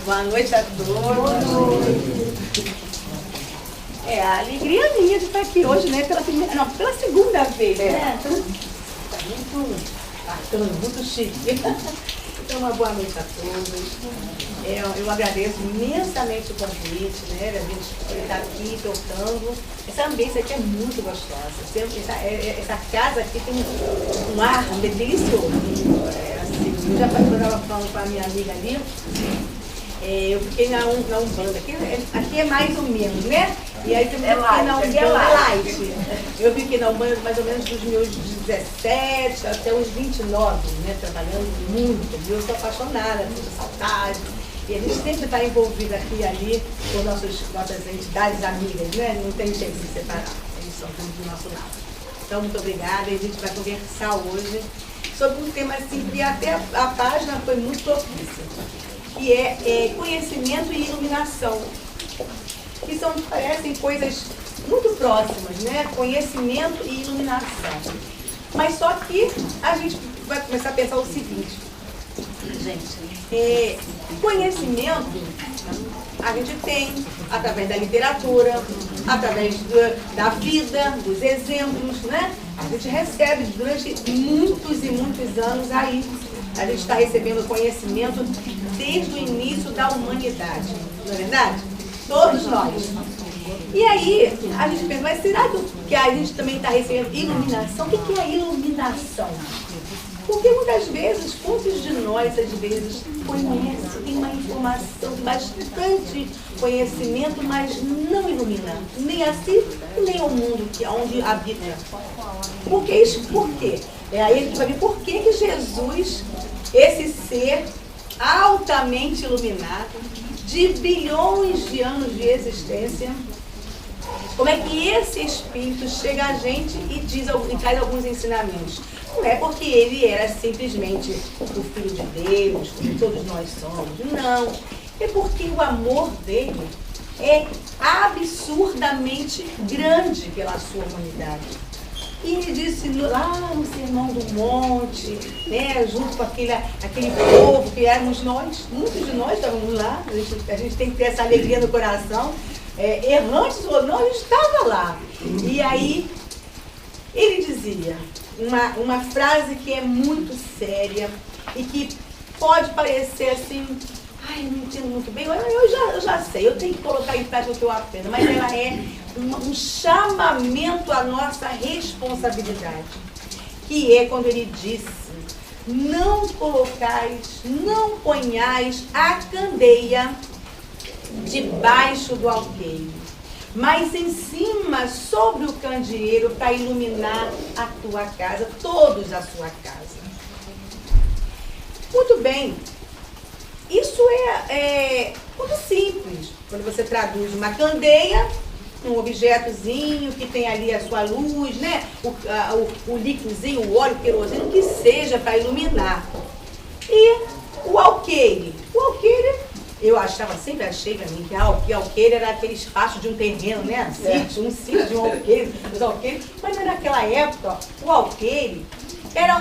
Boa noite a todos. É a alegria minha de estar aqui hoje, né? Pela segunda vez, né? Tá muito bacana, muito chique. Então, uma boa noite a todos. Eu agradeço imensamente o convite, né? A gente estar aqui tocando. Essa ambiência aqui é muito gostosa. Essa casa aqui tem um ar delicioso. Eu já estava falando com a minha amiga ali. Eu fiquei na Umbanda. Aqui é mais ou menos, né? E aí também fiquei na Umbanda light. Eu fiquei na Umbanda mais ou menos dos meus 17 até os 29, né? Trabalhando muito. E eu sou apaixonada por saudade. E a gente sempre está envolvida aqui e ali com nossas entidades amigas, né? Não tem jeito de se separar. Eles são todos do nosso lado. Então, muito obrigada. E a gente vai conversar hoje sobre um tema assim que até a página foi muito propícia, que é conhecimento e iluminação, que parecem coisas muito próximas, né? Conhecimento e iluminação. Mas só que a gente vai começar a pensar o seguinte, gente, conhecimento a gente tem através da literatura, através da vida, dos exemplos, né? A gente recebe durante muitos e muitos anos aí. A gente está recebendo conhecimento desde o início da humanidade, não é verdade? Todos nós. E aí, a gente pensa, mas será que a gente também está recebendo iluminação? O que é a iluminação? Porque muitas vezes, quantos de nós, às vezes, conhecem, tem uma informação, bastante conhecimento, mas não ilumina, nem a si, nem o mundo onde habita. Por que isso? Por quê? Aí a gente vai ver por que Jesus, esse ser altamente iluminado, de bilhões de anos de existência, como é que esse Espírito chega a gente e traz alguns ensinamentos? Não é porque ele era simplesmente o Filho de Deus, como todos nós somos. Não. É porque o amor dele é absurdamente grande pela sua humanidade. E ele disse lá no Sermão do Monte, né, junto com aquele povo que éramos nós, muitos de nós estávamos lá, a gente tem que ter essa alegria no coração, errantes ou não, a gente estava lá. E aí ele dizia uma frase que é muito séria e que pode parecer assim, ai, eu não entendo muito bem, eu já sei, eu tenho que colocar em prática o que eu aprendo, mas ela é um chamamento à nossa responsabilidade, que é quando ele disse, não ponhais a candeia debaixo do alqueire, mas em cima, sobre o candeeiro, para iluminar a tua casa, todos a sua casa. Muito bem. Isso é muito simples. Quando você traduz uma candeia, um objetozinho que tem ali a sua luz, né? O líquidozinho, o óleo, o querosene, o que seja para iluminar. E o alqueire. O alqueire, sempre achei para mim que alqueire era aquele espaço de um terreno, né? Um sítio de um alqueire, mas naquela época, o alqueire era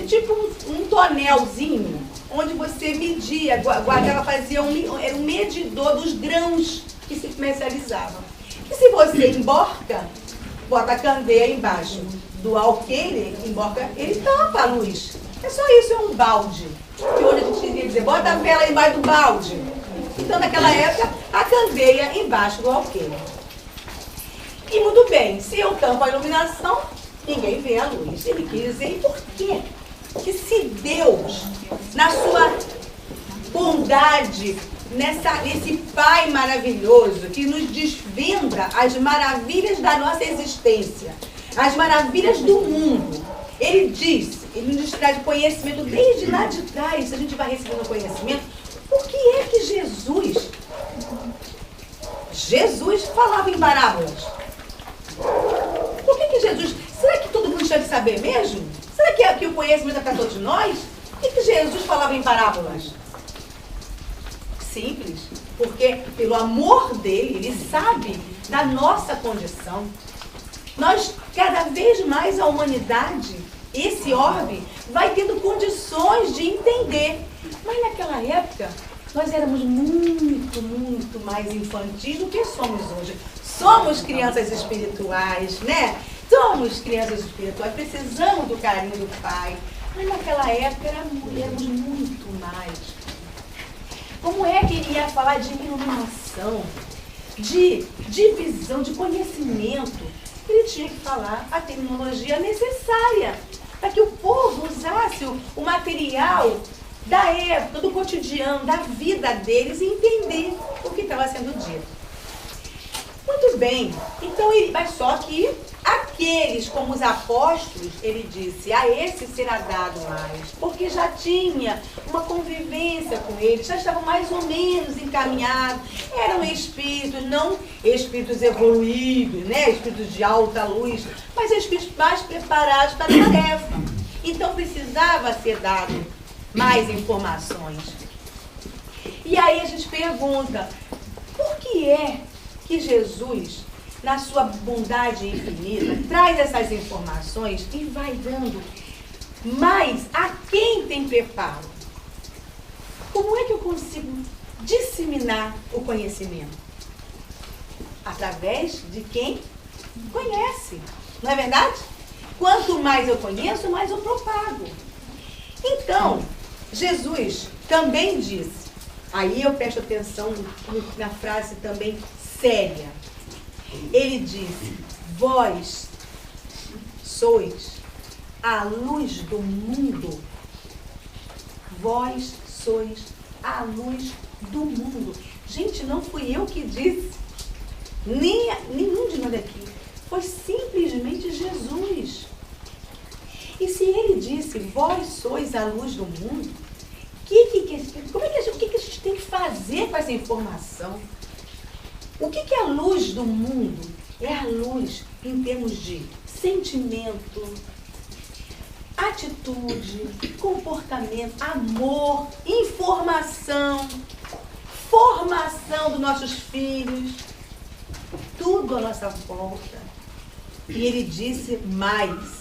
tipo um tonelzinho, onde você media, guardava, era um medidor dos grãos que se comercializavam. E se você emborca, bota a candeia embaixo do alqueire, emborca, ele tapa a luz. É só isso, é um balde. Que hoje a gente iria dizer, bota a vela embaixo do balde. Então, naquela época, a candeia embaixo do alqueire. E muito bem, se eu tampo a iluminação, ninguém vê a luz. Ele quis dizer, e por quê? Que se Deus, na sua bondade, nesse Pai maravilhoso, que nos desvenda as maravilhas da nossa existência, as maravilhas do mundo, ele nos traz conhecimento desde lá de trás, a gente vai recebendo conhecimento. Por que é que Jesus falava em parábolas? Por que Jesus... Será que todo mundo tinha de saber mesmo? Será que o conhecimento é para todos nós? Por que Jesus falava em parábolas? Simples. Porque pelo amor dele, ele sabe da nossa condição. Nós, cada vez mais a humanidade, esse orbe, vai tendo condições de entender Mas naquela época, nós éramos muito, muito mais infantis do que somos hoje. Somos crianças espirituais, né? Somos crianças espirituais, precisamos do carinho do Pai. Mas naquela época éramos muito mais. Como é que ele ia falar de iluminação, de divisão, de conhecimento? Ele tinha que falar a terminologia necessária para que o povo usasse o material da época, do cotidiano, da vida deles e entender o que estava sendo dito. Muito bem, então mas só que aqueles como os apóstolos, ele disse, a esse será dado mais, porque já tinha uma convivência com eles, já estavam mais ou menos encaminhados, eram espíritos, não espíritos evoluídos, né? Espíritos de alta luz, mas espíritos mais preparados para a tarefa. Então precisava ser dado mais informações. E aí a gente pergunta, por que é que Jesus, na sua bondade infinita, traz essas informações e vai dando mais a quem tem preparo? Como é que eu consigo disseminar o conhecimento? Através de quem conhece, não é verdade? Quanto mais eu conheço, mais eu propago. Então, Jesus também disse, aí eu presto atenção na frase também séria. Ele disse, vós sois a luz do mundo. Vós sois a luz do mundo. Gente, não fui eu que disse, nenhum de nós aqui. Foi simplesmente Jesus. E se ele disse, vós sois a luz do mundo, o que a gente tem que fazer com essa informação? O que é a luz do mundo? É a luz em termos de sentimento, atitude, comportamento, amor, informação, formação dos nossos filhos, tudo à nossa volta. E ele disse mais.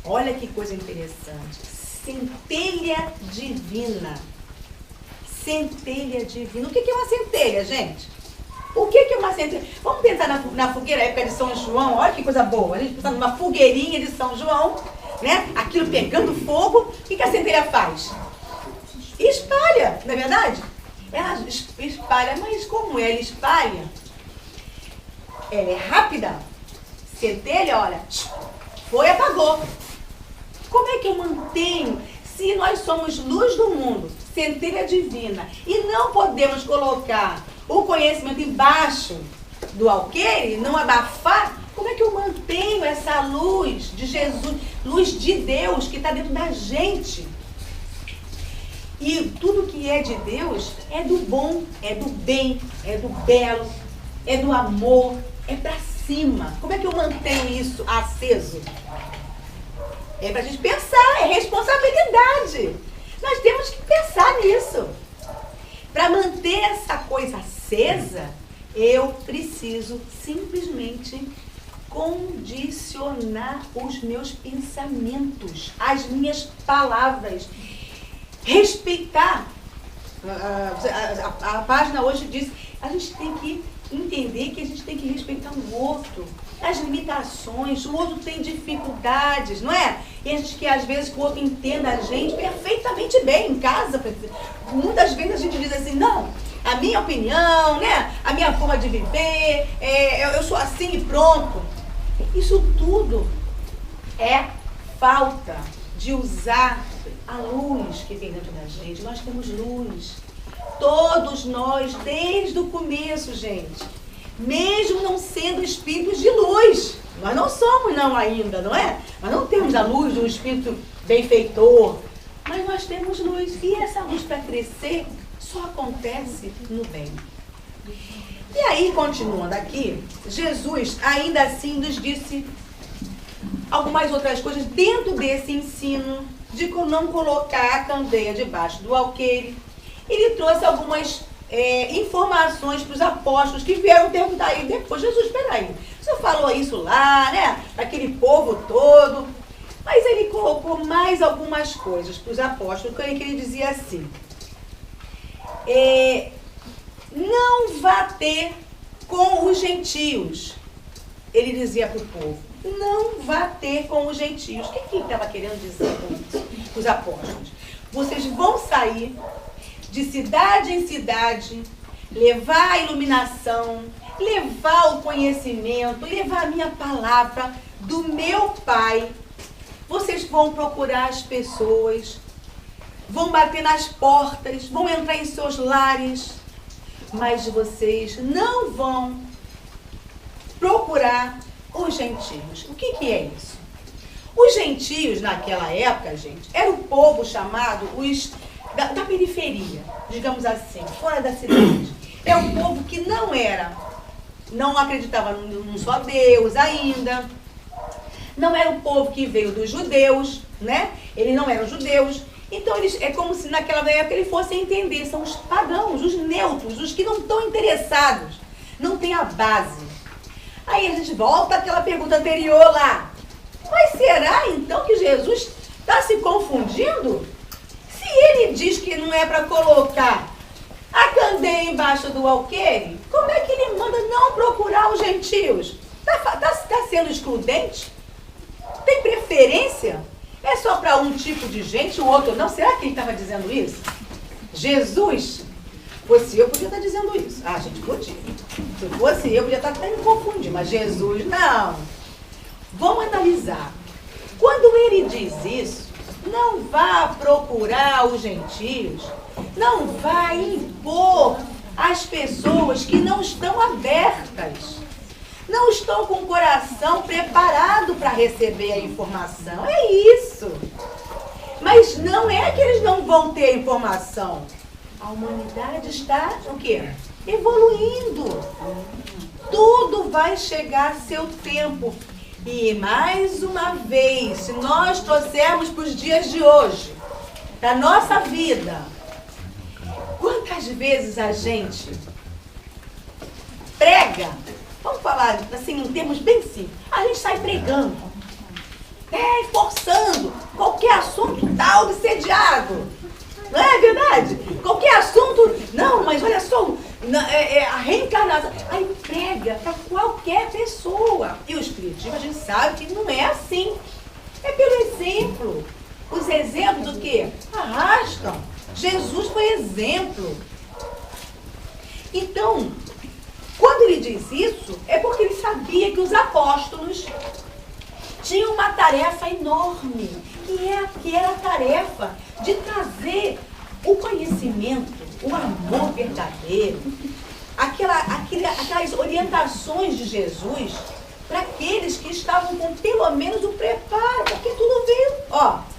Olha que coisa interessante. Centelha divina. Centelha divina. O que é uma centelha, gente? O que é uma centelha? Vamos pensar na fogueira, época de São João. Olha que coisa boa. A gente pensa numa fogueirinha de São João, né? Aquilo pegando fogo. O que a centelha faz? Espalha, não é verdade? Ela espalha, mas como ela espalha? Ela é rápida. Centelha, olha, foi, apagou. Como é que eu mantenho? Se nós somos luz do mundo, centelha divina, e não podemos colocar o conhecimento embaixo do alqueire, não abafar, como é que eu mantenho essa luz de Jesus, luz de Deus que está dentro da gente? E tudo que é de Deus é do bom, é do bem, é do belo, é do amor, é para cima. Como é que eu mantenho isso aceso? É para a gente pensar, é responsabilidade. Nós temos que pensar nisso. Para manter essa coisa acesa, eu preciso simplesmente condicionar os meus pensamentos, as minhas palavras. Respeitar. A página hoje diz, a gente tem que entender que a gente tem que respeitar o outro, as limitações, o outro tem dificuldades, não é? E a gente quer, às vezes, que o outro entenda a gente perfeitamente bem em casa. Muitas vezes a gente diz assim, não, a minha opinião, né? A minha forma de viver, eu sou assim e pronto. Isso tudo é falta de usar a luz que tem dentro da gente. Nós temos luz. Todos nós, desde o começo, gente. Mesmo não sendo espíritos de luz. Nós não somos não ainda, não é? Nós não temos a luz de um espírito benfeitor. Mas nós temos luz. E essa luz para crescer só acontece no bem. E aí, continuando aqui, Jesus ainda assim nos disse algumas outras coisas dentro desse ensino de não colocar a candeia debaixo do alqueire. Ele trouxe algumas informações para os apóstolos que vieram perguntar aí depois, Jesus, espera aí, o senhor falou isso lá, né, daquele povo todo, mas Mas ele colocou mais algumas coisas para os apóstolos, que ele dizia assim, não vá ter com os gentios. Ele dizia para o povo, não vá ter com os gentios. O que ele estava querendo dizer com isso? Os apóstolos. Vocês vão sair de cidade em cidade, levar a iluminação, levar o conhecimento, levar a minha palavra do meu Pai. Vocês vão procurar as pessoas, vão bater nas portas, vão entrar em seus lares, mas vocês não vão procurar os gentios. O que é isso? Os gentios, naquela época, gente, era o povo chamado da periferia, digamos assim, fora da cidade. É um povo que não acreditava num só Deus ainda. Não era o povo que veio dos judeus, né? Eles não eram judeus. Então, é como se naquela época eles fossem entender. São os pagãos, os neutros, os que não estão interessados. Não tem a base. Aí a gente volta àquela pergunta anterior lá. Mas será então que Jesus está se confundindo? Se ele diz que não é para colocar a candeia embaixo do alqueire, como é que ele manda não procurar os gentios? Está sendo excludente? Tem preferência? É só para um tipo de gente, o outro não? Será que ele estava dizendo isso? Jesus, fosse eu, podia estar dizendo isso. Ah, gente, podia. Se fosse eu, podia estar até me confundindo, mas Jesus, não. Vamos analisar. Quando ele diz isso, não vá procurar os gentios, não vá impor às pessoas que não estão abertas, não estão com o coração preparado para receber a informação. É isso. Mas não é que eles não vão ter a informação. A humanidade está o quê? Evoluindo. Tudo vai chegar a seu tempo. E mais uma vez, se nós trouxermos para os dias de hoje, da nossa vida, quantas vezes a gente prega, vamos falar assim em termos bem simples, a gente sai pregando, forçando qualquer assunto está obsediado. Não é verdade? Qualquer assunto, não, mas olha só, a reencarnação, aí prega para qualquer pessoa. E o espiritismo a gente sabe que não é assim. É pelo exemplo. Os exemplos do quê? Arrastam. Jesus foi exemplo. Então, quando ele diz isso, é porque ele sabia que os apóstolos tinham uma tarefa enorme, que era a tarefa de trazer o conhecimento, o amor verdadeiro, aquelas orientações de Jesus para aqueles que estavam com pelo menos o preparo, porque tudo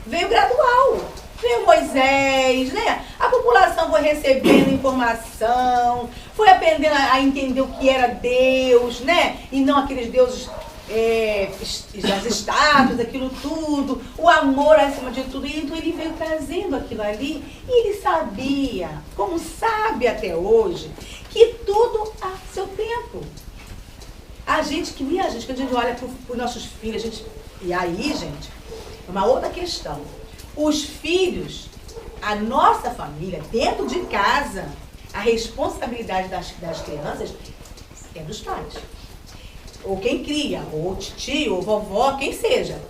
veio gradual. Veio Moisés, né? A população foi recebendo informação, foi aprendendo a entender o que era Deus, né? E não aqueles deuses, as estátuas, aquilo tudo, o amor acima de tudo. E então ele veio trazendo aquilo ali e ele sabia, como sabe até hoje, que tudo a seu tempo. A gente, quando a gente olha para os nossos filhos, e aí, gente, é uma outra questão. Os filhos, a nossa família, dentro de casa, a responsabilidade das crianças é dos pais. Ou quem cria, ou tio, ou vovó, quem seja.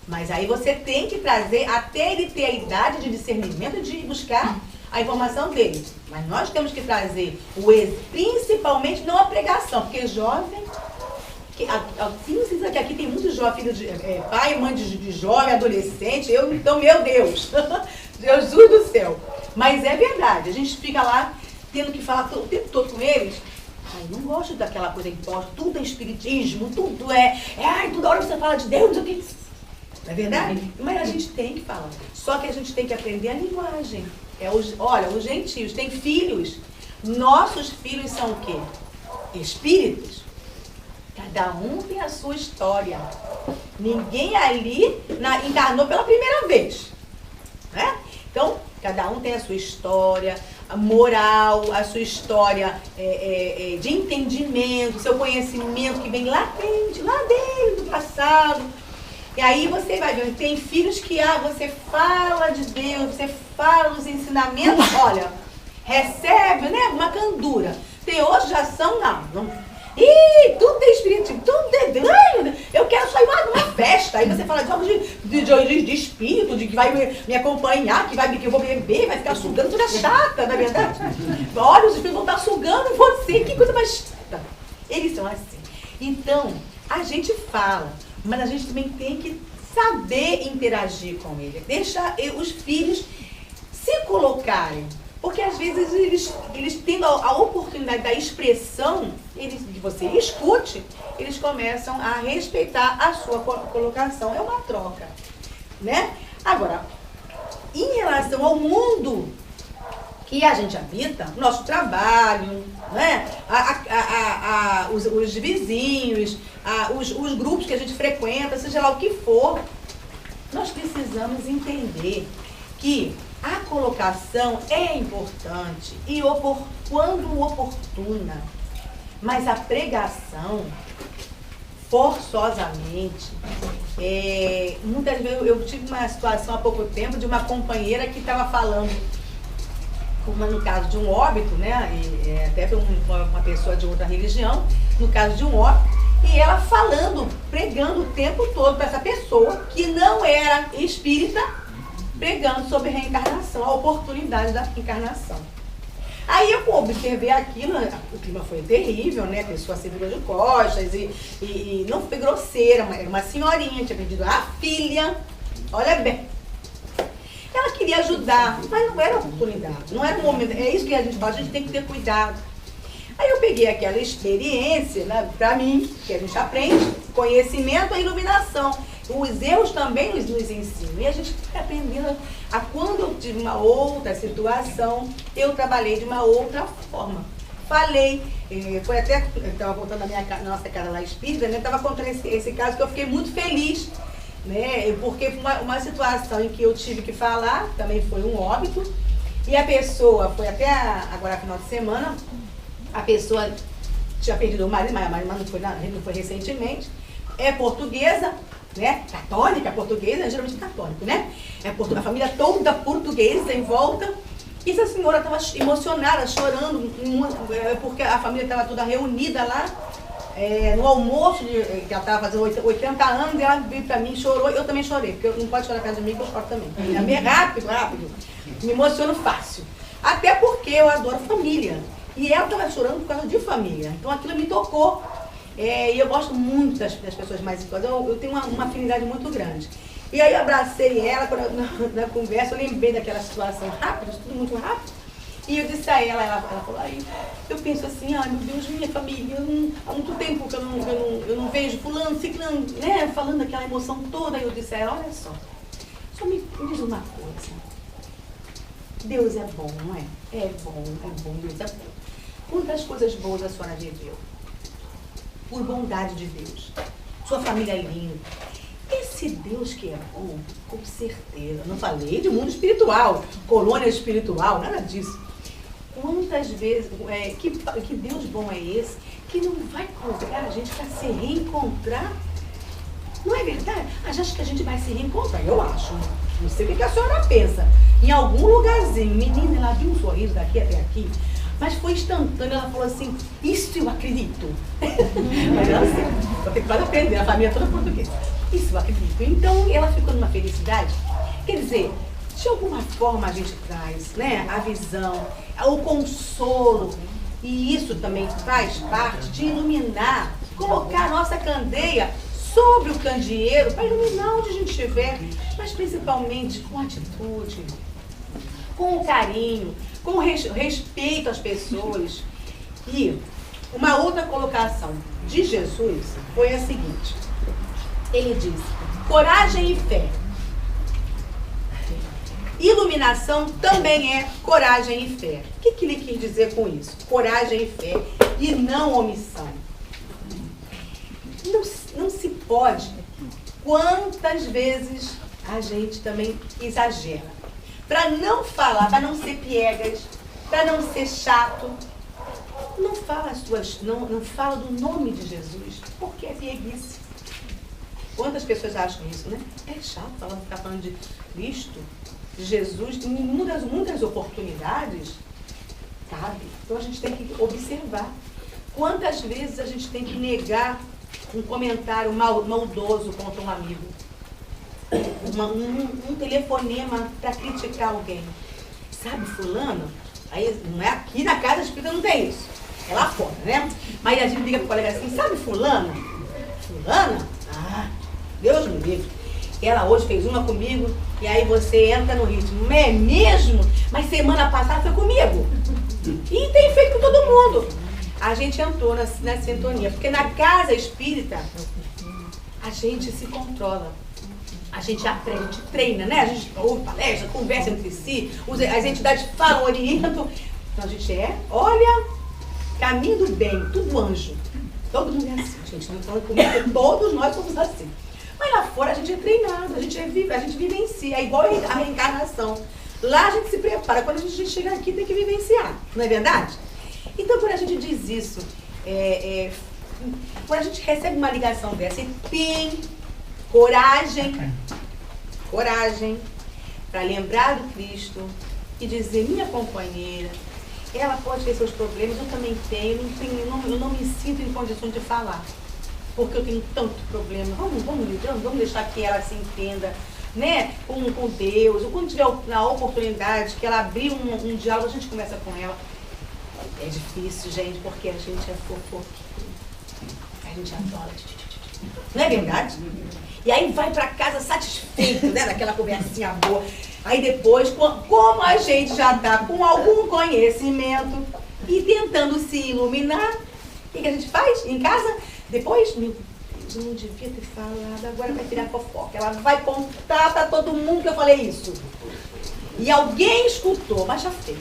Mas aí você tem que trazer, até ele ter a idade de discernimento, de buscar a informação dele. Mas nós temos que trazer, principalmente não a pregação, porque jovem... Aqui tem muitos jovens, pai e mãe de jovem, adolescente, então, meu Deus, Jesus do céu. Mas é verdade, a gente fica lá tendo que falar o tempo todo com eles. Ai, não gosto daquela coisa imposta, tudo é espiritismo, tudo toda hora você fala de Deus, o que... Não é verdade? Mas a gente tem que falar. Só que a gente tem que aprender a linguagem. Olha, os gentios têm filhos. Nossos filhos são o quê? Espíritos. Cada um tem a sua história. Ninguém ali encarnou pela primeira vez. Né? Então, cada um tem a sua história, a moral, a sua história de entendimento, seu conhecimento que vem lá dele, do passado. E aí você vai ver, tem filhos que você fala de Deus, você fala dos ensinamentos, olha, recebe, né, uma candura. Tem outros já são, não. Ih, tudo tem espírito, tudo tem. Eu quero só ir numa festa. Aí você fala de algo de espírito, de que vai me acompanhar, que eu vou beber, vai ficar sugando, tudo é chata, não é verdade? Olha, os espíritos vão estar sugando você, que coisa mais chata. Eles são assim. Então, a gente fala, mas a gente também tem que saber interagir com ele. Deixar os filhos se colocarem. Porque às vezes eles tendo a oportunidade da expressão, que você escute, eles começam a respeitar a sua colocação. É uma troca, né? Agora, em relação ao mundo que a gente habita, nosso trabalho, né? Os vizinhos, os grupos que a gente frequenta, seja lá o que for, nós precisamos entender que a colocação é importante e quando oportuna, mas a pregação, forçosamente, muitas vezes eu tive uma situação há pouco tempo de uma companheira que estava falando, no caso de um óbito, né, até uma pessoa de outra religião, no caso de um óbito, e ela falando, pregando o tempo todo para essa pessoa que não era espírita, pregando sobre reencarnação, a oportunidade da encarnação. Aí eu observei aquilo, o clima foi terrível, né? A pessoa se virou de costas e não foi grosseira, era uma senhorinha, tinha perdido a filha, olha bem. Ela queria ajudar, mas não era oportunidade, não era o momento, é isso que a gente fala, a gente tem que ter cuidado. Aí eu peguei aquela experiência, né, para mim, que a gente aprende, conhecimento e iluminação. Os erros também nos ensinam. E a gente fica aprendendo quando eu tive uma outra situação, eu trabalhei de uma outra forma. Falei, foi até, eu estava contando na nossa casa lá espírita, né? Estava contando esse caso que eu fiquei muito feliz, né? Porque uma situação em que eu tive que falar, também foi um óbito, e a pessoa, foi até agora final de semana, a pessoa tinha perdido o marido, mas não foi recentemente, é portuguesa, né? Católica, portuguesa, geralmente católico, né? A família toda portuguesa em volta. E essa senhora estava emocionada, chorando, porque a família estava toda reunida lá, no almoço, que ela estava fazendo 80 anos, e ela veio para mim, chorou, eu também chorei, porque não pode chorar perto de mim, que eu choro também. É rápido, me emociono fácil. Até porque eu adoro família. E ela estava chorando por causa de família. Então aquilo me tocou. E eu gosto muito das pessoas mais idosas, eu tenho uma afinidade muito grande. E aí eu abracei ela, na conversa, eu lembrei daquela situação rápida, tudo muito rápido. E eu disse a ela falou, eu penso assim, meu Deus, minha família, há muito tempo que eu não vejo fulano, ciclano, né, falando aquela emoção toda. E eu disse a ela, olha só me diz uma coisa, Deus é bom, não é? É bom, Deus é bom. Quantas coisas boas a senhora viveu? Por bondade de Deus. Sua família é linda. Esse Deus que é bom, com certeza. Não falei de mundo espiritual, colônia espiritual, nada disso. Quantas vezes, que Deus bom é esse, que não vai colocar a gente para se reencontrar? Não é verdade? Acho que a gente vai se reencontrar, eu acho. Não sei o que a senhora pensa. Em algum lugarzinho, menina, ela viu um sorriso daqui até aqui, mas foi instantâneo, ela falou assim, isso eu acredito. Mas ela assim, vou ter que aprender, a família toda portuguesa. Isso eu acredito. Então, ela ficou numa felicidade. Quer dizer, de alguma forma a gente traz, né, a visão, o consolo. E isso também faz parte de iluminar, colocar a nossa candeia sobre o candeeiro para iluminar onde a gente estiver, mas principalmente com atitude, com carinho, com respeito às pessoas. E uma outra colocação de Jesus foi a seguinte, ele disse, coragem e fé. Iluminação também é coragem e fé. O que ele quis dizer com isso? Coragem e fé e não omissão. Não se pode. Quantas vezes a gente também exagera? Para não falar, para não ser piegas, para não ser chato, não fala do nome de Jesus, porque é pieguice. Quantas pessoas acham isso, né? É chato ficar falando de Cristo, de Jesus, em muitas oportunidades, sabe? Então a gente tem que observar. Quantas vezes a gente tem que negar um comentário maldoso contra um amigo? Um telefonema para criticar alguém. Sabe, fulano? Aí, não é aqui na casa espírita, não tem isso. É lá fora, né? Mas a gente liga pro colega assim, sabe fulano? Fulana? Ah, Deus me livre. Ela hoje fez uma comigo e aí você entra no ritmo. É mesmo? Mas semana passada foi comigo. E tem feito com todo mundo. A gente entrou na sintonia, porque na casa espírita a gente se controla. A gente aprende, a gente treina, né? A gente ouve palestra, conversa entre si, as entidades falam, orientam. Então a gente olha, caminho do bem, tudo anjo. Todo mundo é assim, gente. Não falando comigo, todos nós somos assim. Mas lá fora a gente é treinado, a gente vivencia. É igual a reencarnação. Lá a gente se prepara, quando a gente chega aqui tem que vivenciar, não é verdade? Então quando a gente diz isso, quando a gente recebe uma ligação dessa e tem coragem para lembrar do Cristo e dizer, minha companheira, ela pode ter seus problemas, eu também tenho, eu não me sinto em condições de falar, porque eu tenho tanto problema. Vamos deixar que ela se entenda, né, com Deus. Ou quando tiver a oportunidade que ela abrir um diálogo, a gente conversa com ela. É difícil, gente, porque a gente é fofoqueiro. A gente adora. Não é verdade? E aí vai pra casa satisfeito, né, daquela conversinha boa. Aí depois, como a gente já tá com algum conhecimento e tentando se iluminar, o que a gente faz em casa? Depois, meu Deus, eu não devia ter falado, agora vai virar fofoca. Ela vai contar pra todo mundo que eu falei isso. E alguém escutou, mas já fez.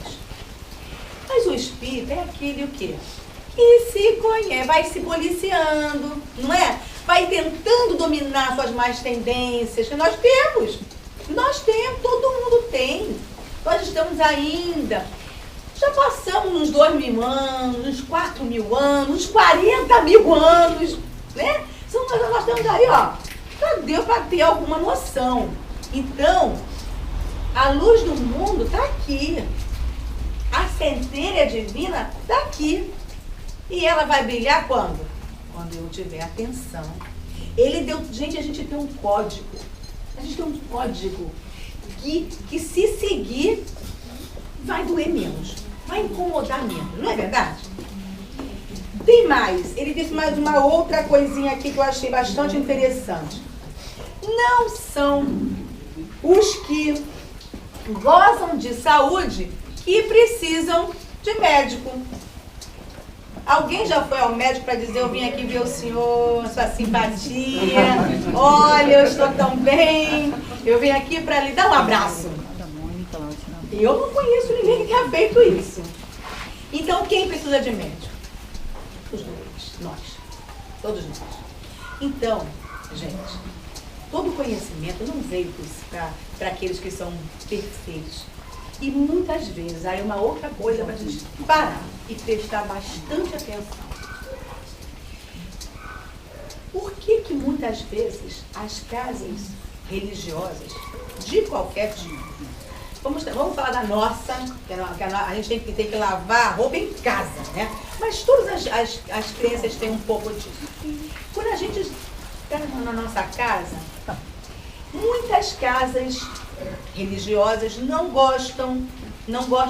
Mas o espírito é aquele o quê? Que se conhece, vai se policiando, não é? Vai tentando dominar suas más tendências, que nós temos. Nós temos, todo mundo tem. Nós estamos ainda, já passamos uns 2.000 anos, uns 4.000 anos, uns 40.000 anos, né? Nós estamos aí, ó, deu para ter alguma noção. Então, a luz do mundo está aqui. A centelha divina está aqui. E ela vai brilhar quando? Quando eu tiver atenção. Ele deu, gente, a gente tem um código. A gente tem um código que se seguir, vai doer menos. Vai incomodar menos. Não é verdade? Tem mais. Ele disse mais uma outra coisinha aqui que eu achei bastante interessante. Não são os que gozam de saúde que precisam de médico. Alguém já foi ao médico para dizer, eu vim aqui ver o senhor, sua simpatia, olha, eu estou tão bem, eu vim aqui para lhe dar um abraço. Eu não conheço ninguém que tenha feito isso. Então, quem precisa de médico? Os dois, nós, todos nós. Então, gente, todo conhecimento não veio para aqueles que são perfeitos. E muitas vezes, aí uma outra coisa para a gente parar e prestar bastante atenção. Por que muitas vezes as casas religiosas, de qualquer tipo, vamos falar da nossa, a gente tem que lavar a roupa em casa, né? Mas todas as crenças têm um pouco disso. Quando a gente está na nossa casa, muitas casas religiosas não gostam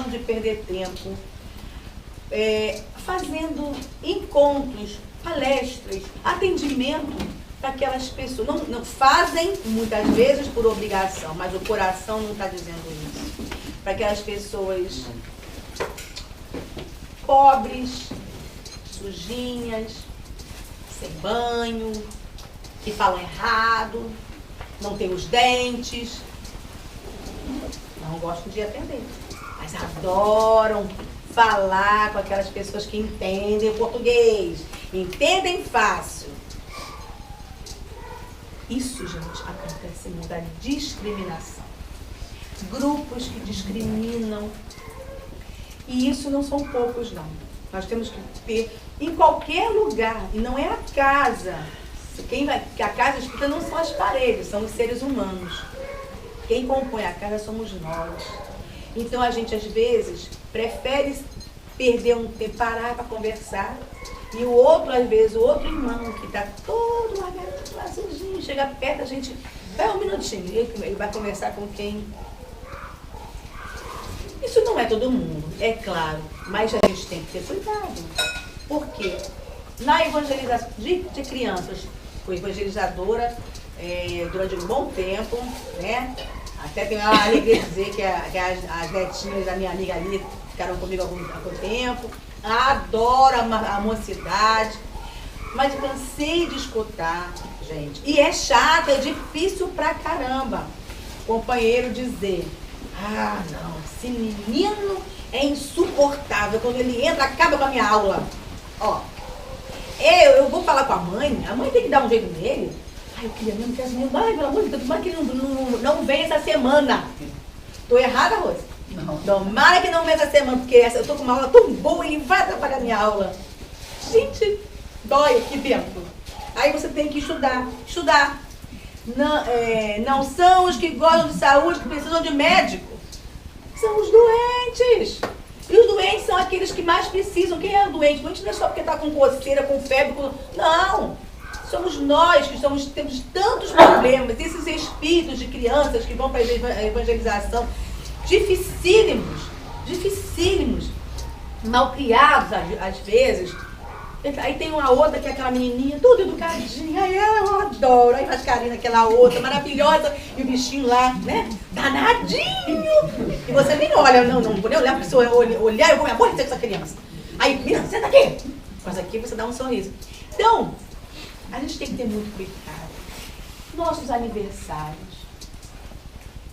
de perder tempo fazendo encontros, palestras, atendimento para aquelas pessoas. Não fazem, muitas vezes, por obrigação, mas o coração não está dizendo isso. Para aquelas pessoas pobres, sujinhas, sem banho, que falam errado, não tem os dentes. Não gostam de atender, mas adoram falar com aquelas pessoas que entendem o português, entendem fácil. Isso, gente, acontece muito, a discriminação. Grupos que discriminam. E isso não são poucos, não. Nós temos que ter em qualquer lugar, e não é a casa, Que a casa espírita não são as paredes, são os seres humanos. Quem compõe a casa somos nós. Então a gente às vezes prefere perder um tempo, parar para conversar, e o outro, às vezes, o outro irmão que está todo azulzinho, chega perto, a gente vai um minutinho, ele vai conversar com quem. Isso não é todo mundo, é claro, mas a gente tem que ter cuidado. Por quê? Na evangelização de crianças, fui evangelizadora durante um bom tempo, né? Até tenho a alegria de dizer que as netinhas da minha amiga ali ficaram comigo há algum tempo. Adoro a mocidade, mas eu cansei de escutar, gente. E é chato, é difícil pra caramba. Companheiro dizer, não, esse menino é insuportável. Quando ele entra, acaba com a minha aula. Ó, eu vou falar com a mãe tem que dar um jeito nele. Eu queria mesmo que as meninas, pelo amor de Deus, tomara que ele não venha essa semana. Tô errada, Rose? Não. Tomara que não venha essa semana, porque eu tô com uma aula tão boa e ele vai atrapalhar a minha aula. Gente, dói aqui dentro. Aí você tem que estudar. Não são os que gostam de saúde que precisam de médico. São os doentes. E os doentes são aqueles que mais precisam. Quem é o doente? O doente não é só porque está com coceira, com febre. Não. Somos nós que temos tantos problemas. Esses espíritos de crianças que vão para a evangelização. Dificílimos. Mal criados, às vezes. Aí tem uma outra que é aquela menininha, toda educadinha, aí eu adoro, aí faz carinho naquela outra, maravilhosa, e o bichinho lá, né, danadinho, e você nem olha, não vou nem olhar, porque se eu olhar, eu vou me aborrecer com essa criança. Aí, menina, senta aqui, mas aqui você dá um sorriso. Então, a gente tem que ter muito cuidado. Nossos aniversários,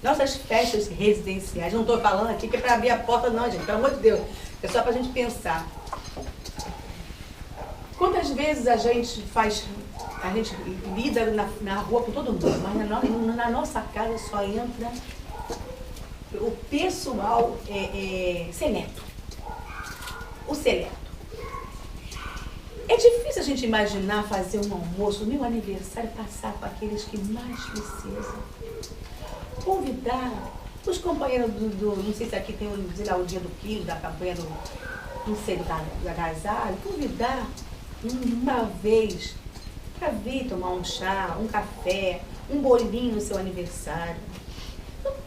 nossas festas residenciais, não estou falando aqui que é para abrir a porta não, gente, pelo amor de Deus, é só para a gente pensar. Quantas vezes a gente lida na rua com todo mundo, mas na nossa casa só entra o pessoal seleto. O seleto. É difícil a gente imaginar fazer um almoço, meu aniversário, passar para aqueles que mais precisam. Convidar os companheiros não sei se aqui tem o dia do quilo, da campanha não sei, do agasalho, convidar uma vez para vir tomar um chá, um café, um bolinho no seu aniversário.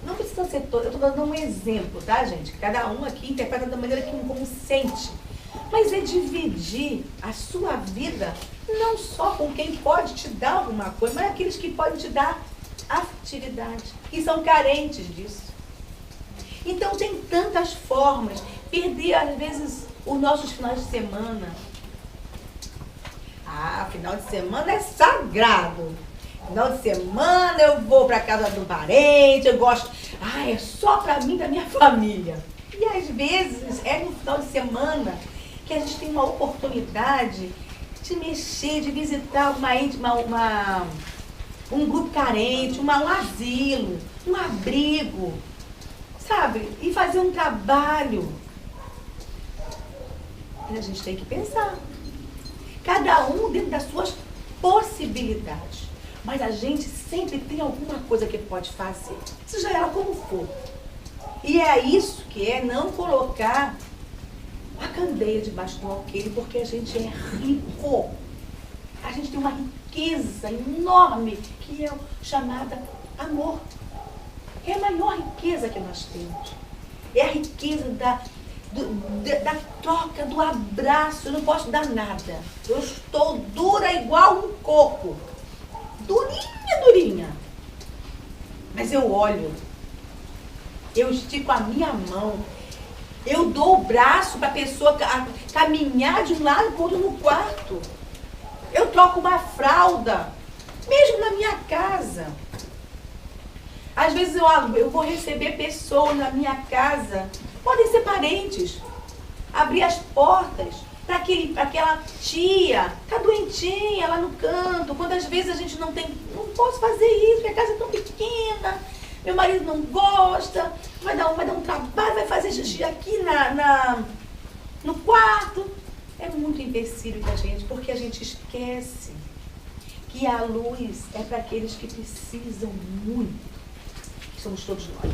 Não precisa ser todo, eu estou dando um exemplo, tá, gente? Cada um aqui interpreta da maneira como sente. Mas é dividir a sua vida não só com quem pode te dar alguma coisa, mas aqueles que podem te dar afetividade, que são carentes disso. Então tem tantas formas. Perder, às vezes, os nossos finais de semana. Final de semana é sagrado. Final de semana eu vou para casa de um parente, eu gosto. É só para mim, da minha família. E às vezes é no final de semana que a gente tem uma oportunidade de mexer, de visitar um grupo carente, um asilo, um abrigo, sabe? E fazer um trabalho. E a gente tem que pensar. Cada um dentro das suas possibilidades. Mas a gente sempre tem alguma coisa que pode fazer. Seja ela como for. E é isso que é não colocar a candeia debaixo do alqueire, porque a gente é rico. A gente tem uma riqueza enorme, que é chamada amor. É a maior riqueza que nós temos. É a riqueza da troca, do abraço. Eu não posso dar nada. Eu estou dura igual um coco. Durinha. Mas eu olho. Eu estico a minha mão. Eu dou o braço para a pessoa caminhar de um lado para o outro no quarto. Eu troco uma fralda. Mesmo na minha casa. Às vezes eu vou receber pessoas na minha casa. Podem ser parentes. Abrir as portas para aquela tia, tá doentinha lá no canto. Quantas vezes a gente não posso fazer isso, minha casa é tão pequena, meu marido não gosta, vai dar um trabalho, vai fazer xixi aqui no quarto. É muito empecilho da gente, porque a gente esquece que a luz é para aqueles que precisam muito, que somos todos nós.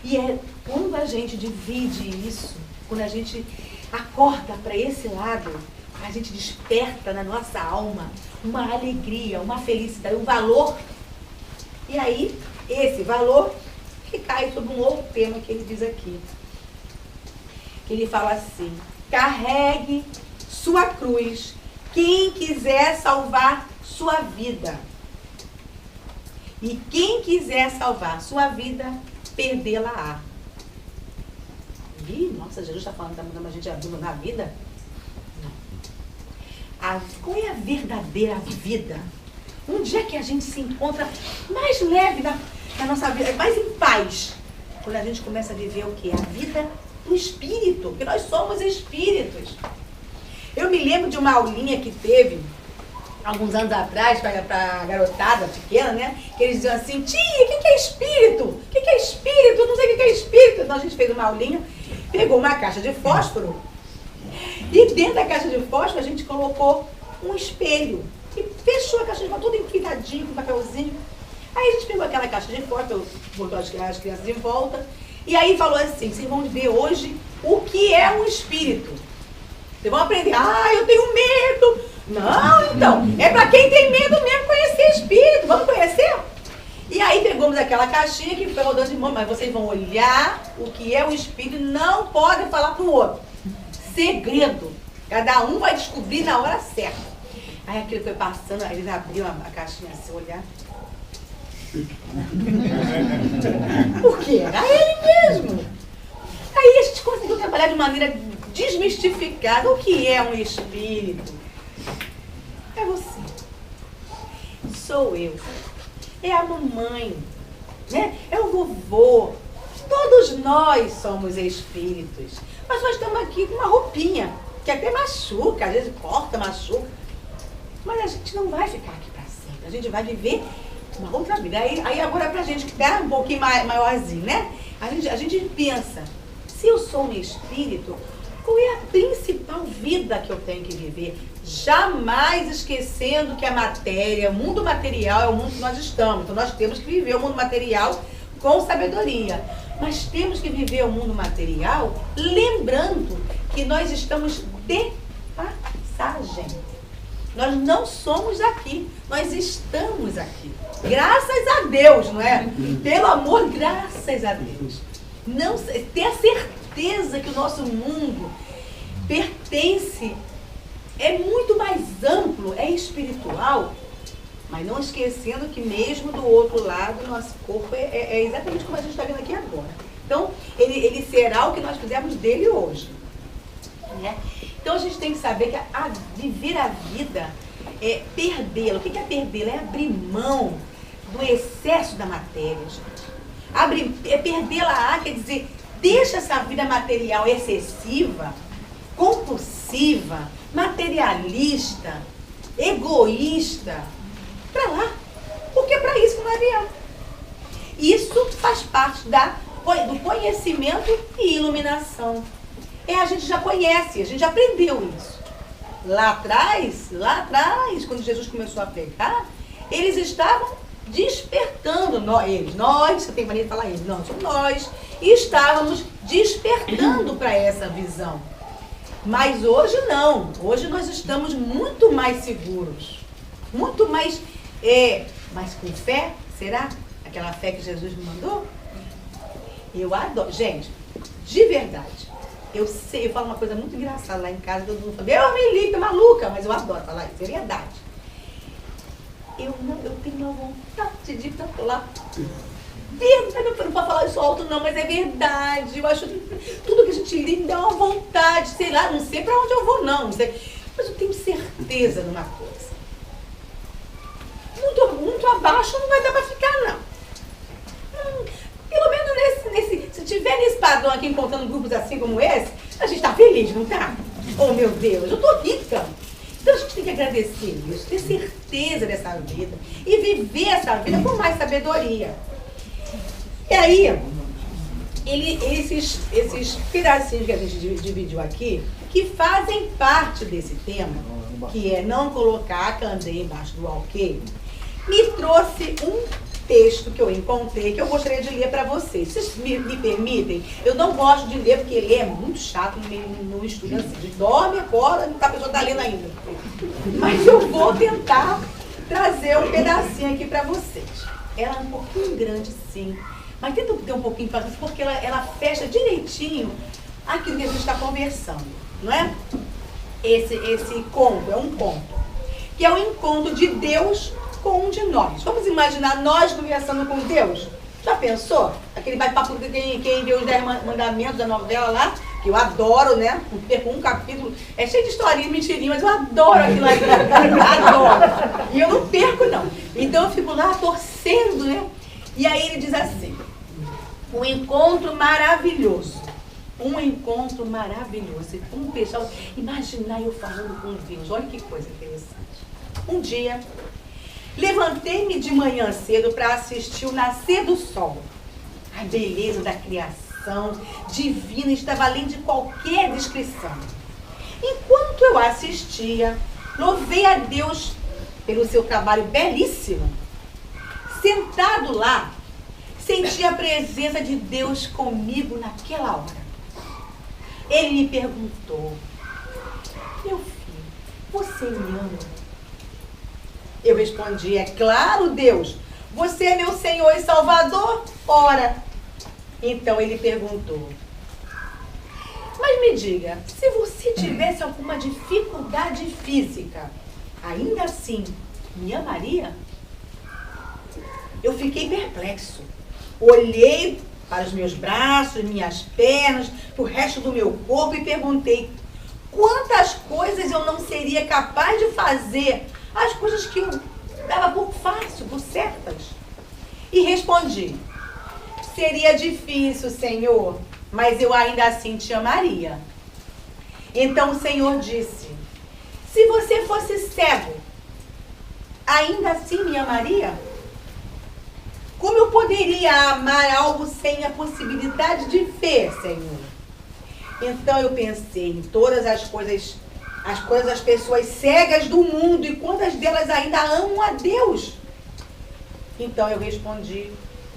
E é quando a gente divide isso, quando a gente acorda para esse lado, a gente desperta na nossa alma uma alegria, uma felicidade, um valor. E aí, esse valor recai sobre um outro tema que ele diz aqui. Ele fala assim: carregue sua cruz, quem quiser salvar sua vida. E quem quiser salvar sua vida, perdê-la-á. Ih, nossa, Jesus está falando que está mandando a gente abandonar a vida? Não. Qual é a verdadeira vida? Um dia que a gente se encontra mais leve na nossa vida, mais em paz, quando a gente começa a viver o quê? A vida do espírito, porque nós somos espíritos. Eu me lembro de uma aulinha que teve alguns anos atrás para a garotada pequena, né? Que eles diziam assim: tia, o que é espírito? O que é espírito? Eu não sei o que é espírito. Então a gente fez uma aulinha, pegou uma caixa de fósforo e dentro da caixa de fósforo a gente colocou um espelho e fechou a caixa de fósforo, tudo enfeitadinho, com papelzinho. Aí a gente pegou aquela caixa de fósforo, botou as crianças em volta e aí falou assim: vocês vão ver hoje o que é um espírito. Vocês vão aprender. Ah, eu tenho medo. Não, então, é para quem tem medo mesmo conhecer espírito. Vamos conhecer? E aí pegamos aquela caixinha que foi rodando de mão, mas vocês vão olhar o que é o espírito e não podem falar para o outro. Segredo. Cada um vai descobrir na hora certa. Aí aquilo foi passando, aí eles abriram a caixinha assim, olhar. Porque era ele mesmo. Aí a gente conseguiu trabalhar de maneira desmistificada o que é um espírito. É você. Sou eu. É a mamãe. Né? É o vovô. Todos nós somos espíritos. Mas nós estamos aqui com uma roupinha que até machuca, às vezes corta, machuca. Mas a gente não vai ficar aqui para sempre. A gente vai viver uma outra vida. Aí agora pra gente que tá um pouquinho maiorzinho, né? A gente pensa, se eu sou um espírito, qual é a principal vida que eu tenho que viver? Jamais esquecendo que a matéria, o mundo material é o mundo que nós estamos. Então nós temos que viver o mundo material com sabedoria. Mas temos que viver o mundo material lembrando que nós estamos de passagem. Nós não somos aqui, nós estamos aqui. Graças a Deus, não é? Pelo amor, graças a Deus. Não, ter a certeza que o nosso mundo pertence, é muito mais amplo, é espiritual, mas não esquecendo que mesmo do outro lado, nosso corpo é exatamente como a gente está vendo aqui agora. Então, ele será o que nós fizemos dele hoje. Né? Então, a gente tem que saber que viver a vida é perdê-la. O que é perdê-la? É abrir mão do excesso da matéria, gente. Perdê-la, quer dizer, deixa essa vida material excessiva, compulsiva, materialista, egoísta, para lá. Porque é para isso que nós viemos. Isso faz parte do conhecimento e iluminação. A gente já conhece, a gente já aprendeu isso. Lá atrás, quando Jesus começou a pregar, eles estavam despertando, nós, eu tenho maneira de falar eles, não, somos nós, e estávamos despertando para essa visão. Mas hoje não, hoje nós estamos muito mais seguros, muito mais, mas com fé, será? Aquela fé que Jesus me mandou? Eu adoro, gente, de verdade. Eu falo uma coisa muito engraçada lá em casa, todo mundo fala, Meli, tá maluca, mas eu adoro falar isso, é verdade. Eu tenho uma vontade de falar. Verdade, não pode falar isso alto não, mas é verdade. Eu acho que tudo que a gente lê me dá uma vontade, sei lá, não sei pra onde eu vou não sei, mas eu tenho certeza numa coisa. Muito abaixo não vai dar pra ficar não. Pelo menos se tiver nesse padrão aqui, encontrando grupos assim como esse, a gente tá feliz, não tá? Oh meu Deus, eu tô rica. Então a gente tem que agradecer isso, ter certeza dessa vida e viver essa vida com mais sabedoria. E aí, esses pedacinhos que a gente dividiu aqui, que fazem parte desse tema, que é não colocar a candeia embaixo do alqueire, me trouxe um texto que eu encontrei, que eu gostaria de ler para vocês. Vocês me permitem? Eu não gosto de ler, porque ler é muito chato no estudo assim. Dorme, acorda, a pessoa está lendo ainda. Mas eu vou tentar trazer um pedacinho aqui para vocês. Ela é um pouquinho grande, sim, mas tenta ter um pouquinho de paciência, porque ela fecha direitinho aquilo que a gente está conversando, não é? Esse conto, é um conto, que é o encontro de Deus com um de nós. Vamos imaginar nós conversando com Deus? Já pensou? Aquele bate-papo que quem vê os 10 mandamentos da novela lá, que eu adoro, né? Não perco um capítulo, é cheio de historinha, mentirinha, mas eu adoro aquilo ali, adoro. E eu não perco, não. Então eu fico lá torcendo, né? E aí ele diz assim, um encontro maravilhoso. Um encontro maravilhoso. Vamos deixar, imaginar eu falando com Deus. Olha que coisa interessante. Um dia, levantei-me de manhã cedo para assistir o nascer do sol. A beleza da criação divina estava além de qualquer descrição. Enquanto eu assistia, louvei a Deus pelo seu trabalho belíssimo. Sentado lá, senti a presença de Deus comigo naquela hora. Ele me perguntou, meu filho, você me ama? Eu respondi, é claro, Deus, você é meu Senhor e Salvador? Ora. Então ele perguntou, mas me diga, se você tivesse alguma dificuldade física, ainda assim me amaria? Eu fiquei perplexo. Olhei para os meus braços, minhas pernas, para o resto do meu corpo e perguntei quantas coisas eu não seria capaz de fazer, as coisas que eu dava por fácil, por certas. E respondi, seria difícil, Senhor, mas eu ainda assim te amaria. Então o Senhor disse, se você fosse cego, ainda assim me amaria? Como eu poderia amar algo sem a possibilidade de ver, Senhor? Então eu pensei em todas as coisas das pessoas cegas do mundo e quantas delas ainda amam a Deus. Então eu respondi,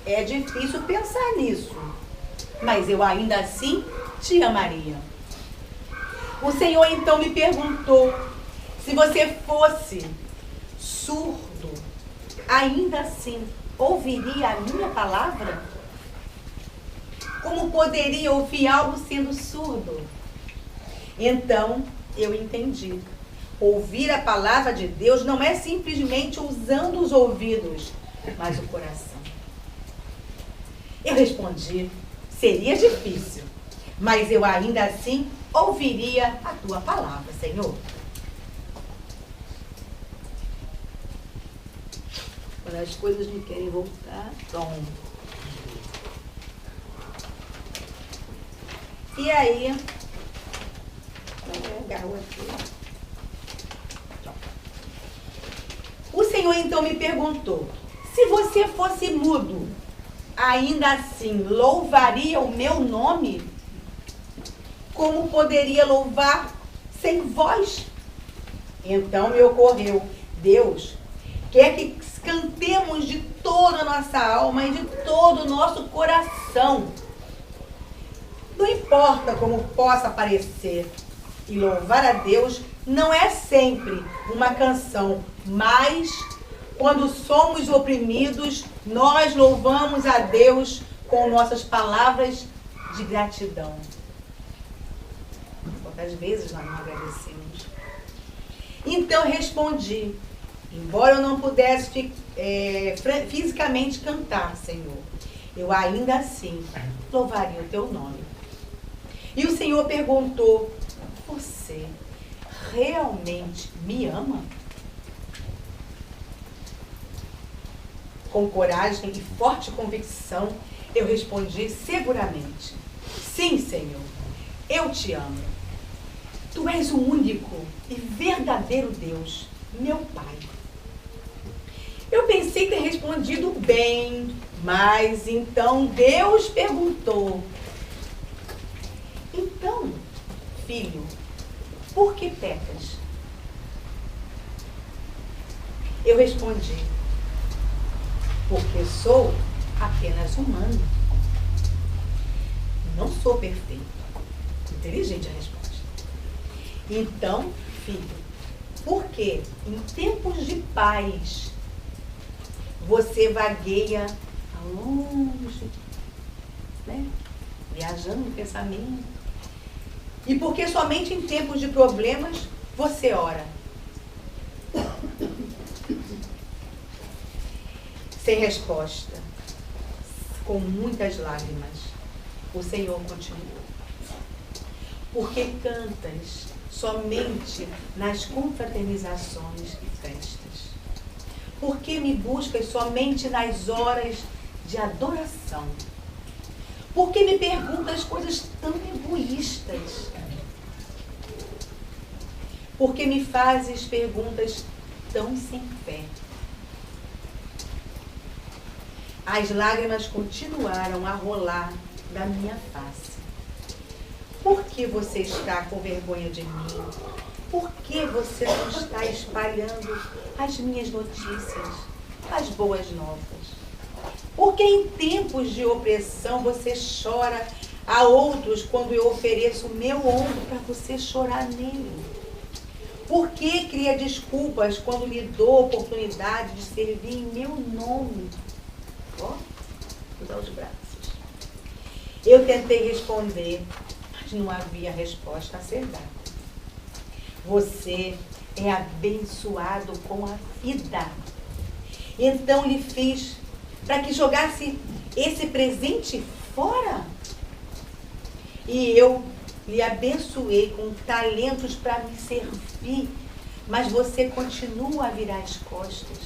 é difícil pensar nisso, mas eu ainda assim te amaria. O Senhor então me perguntou, se você fosse surdo, ainda assim ouviria a minha palavra? Como poderia ouvir algo sendo surdo? Então eu entendi. Ouvir a palavra de Deus não é simplesmente usando os ouvidos, mas o coração. Eu respondi, seria difícil, mas eu ainda assim ouviria a tua palavra, Senhor. Quando as coisas me querem voltar, pronto. E aí, agarrou aqui. O Senhor então me perguntou, se você fosse mudo, ainda assim louvaria o meu nome? Como poderia louvar sem voz? Então me ocorreu, Deus quer que cantemos de toda a nossa alma e de todo o nosso coração. Não importa como possa parecer, e louvar a Deus não é sempre uma canção, mas quando somos oprimidos, nós louvamos a Deus com nossas palavras de gratidão. Quantas vezes nós não agradecemos? Então respondi, embora eu não pudesse fisicamente cantar, Senhor, eu ainda assim louvaria o teu nome. E o Senhor perguntou, você realmente me ama? Com coragem e forte convicção, eu respondi seguramente, sim, Senhor, eu te amo. Tu és o único e verdadeiro Deus, meu Pai. Eu pensei ter respondido bem, mas então Deus perguntou, então, filho, por que pecas? Eu respondi, porque sou apenas humano. Não sou perfeito. Inteligente a resposta. Então, filho, por que em tempos de paz você vagueia longe, né? Viajando no pensamento? E por que somente em tempos de problemas você ora? Sem resposta, com muitas lágrimas, o Senhor continuou. Porque cantas somente nas confraternizações e festas? Por que me buscas somente nas horas de adoração? Por que me perguntas coisas tão egoístas? Por que me fazes perguntas tão sem fé? As lágrimas continuaram a rolar da minha face. Por que você está com vergonha de mim? Por que você não está espalhando as minhas notícias, as boas novas? Por que em tempos de opressão você chora a outros quando eu ofereço o meu ombro para você chorar nele? Por que cria desculpas quando lhe dou oportunidade de servir em meu nome? Ó, cruzar os braços. Eu tentei responder, mas não havia resposta a ser dada. Você é abençoado com a vida. Então lhe fiz para que jogasse esse presente fora. E eu lhe abençoei com talentos para me servir, mas você continua a virar as costas.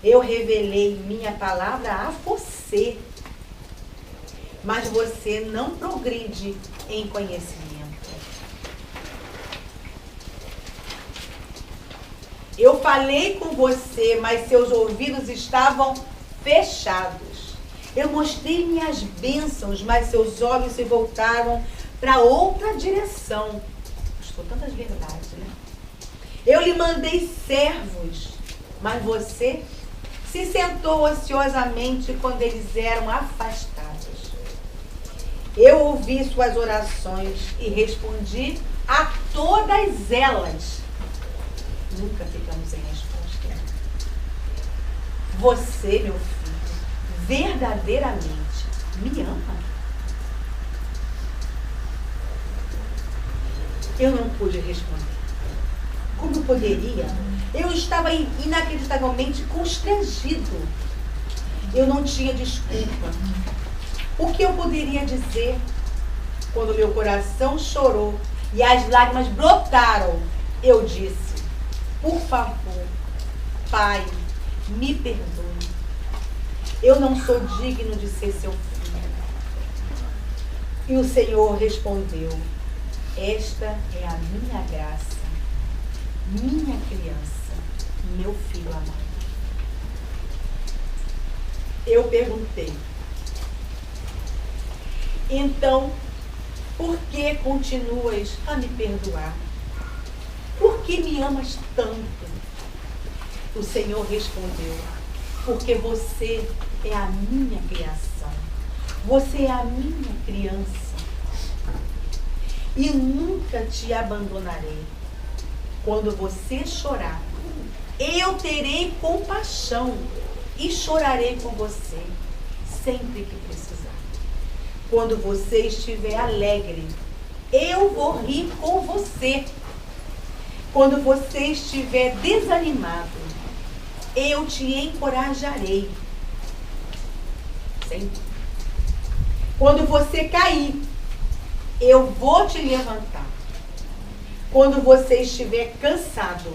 Eu revelei minha palavra a você, mas você não progride em conhecimento. Eu falei com você, mas seus ouvidos estavam fechados. Eu mostrei minhas bênçãos, mas seus olhos se voltaram para outra direção. Estou tantas verdades, né? Eu lhe mandei servos, mas você se sentou ociosamente quando eles eram afastados. Eu ouvi suas orações e respondi a todas elas. Nunca ficamos sem resposta. Você, meu filho, verdadeiramente me ama? Eu não pude responder. Como eu poderia? Eu estava inacreditavelmente constrangido. Eu não tinha desculpa. O que eu poderia dizer? Quando meu coração chorou e as lágrimas brotaram, eu disse: por favor, Pai, me perdoe. Eu não sou digno de ser seu filho. E o Senhor respondeu: esta é a minha graça, minha criança, meu filho amado. Eu perguntei: então, por que continuas a me perdoar? Por que me amas tanto? O Senhor respondeu: porque você é a minha criação. Você é a minha criança. E nunca te abandonarei. Quando você chorar, eu terei compaixão e chorarei com você sempre que precisar. Quando você estiver alegre, eu vou rir com você. Quando você estiver desanimado, eu te encorajarei. Sempre. Quando você cair, eu vou te levantar. Quando você estiver cansado,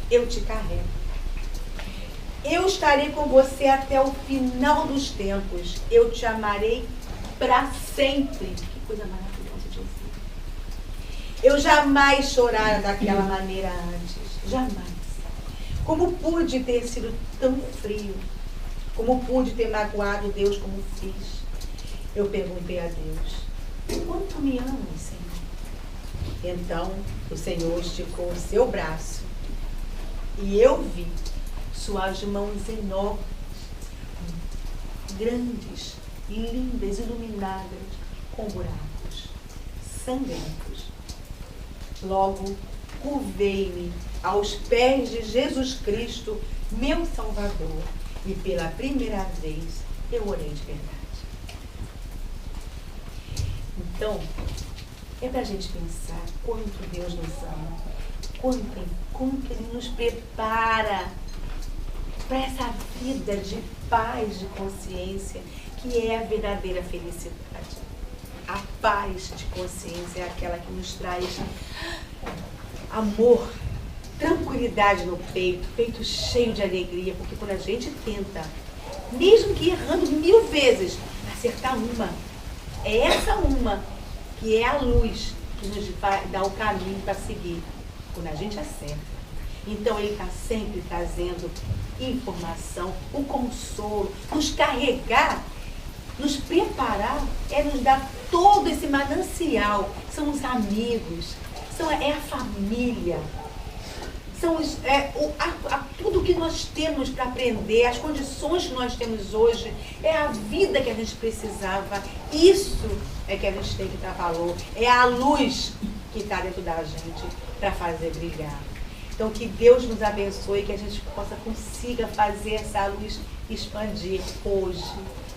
eu te carrego. Eu estarei com você até o final dos tempos. Eu te amarei para sempre. Que coisa maravilhosa de ouvir. Eu jamais chorara daquela maneira antes. Jamais. Como pude ter sido tão frio? Como pude ter magoado Deus como fiz? Eu perguntei a Deus: quanto me amas, Senhor? Então o Senhor esticou o seu braço e eu vi suas mãos enormes, grandes, lindas, iluminadas, com buracos, sangrentos. Logo, curvei-me aos pés de Jesus Cristo, meu Salvador, e pela primeira vez eu orei de verdade. Então, é para a gente pensar quanto Deus nos ama, quanto Ele nos prepara para essa vida de paz, de consciência, que é a verdadeira felicidade. A paz de consciência é aquela que nos traz amor, tranquilidade no peito, peito cheio de alegria, porque quando a gente tenta, mesmo que errando 1000 vezes, acertar uma, é essa uma que é a luz que nos dá o caminho para seguir, quando a gente acerta. Então Ele está sempre trazendo informação, o consolo, nos carregar, nos preparar, nos dar todo esse manancial. São os amigos, é a família, tudo que nós temos para aprender, as condições que nós temos hoje, é a vida que a gente precisava. Isso é que a gente tem que dar valor, é a luz que está dentro da gente para fazer brilhar. Então, que Deus nos abençoe, que a gente consiga fazer essa luz expandir hoje,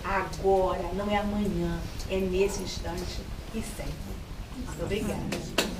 agora, não é amanhã, é nesse instante e sempre. Muito obrigada.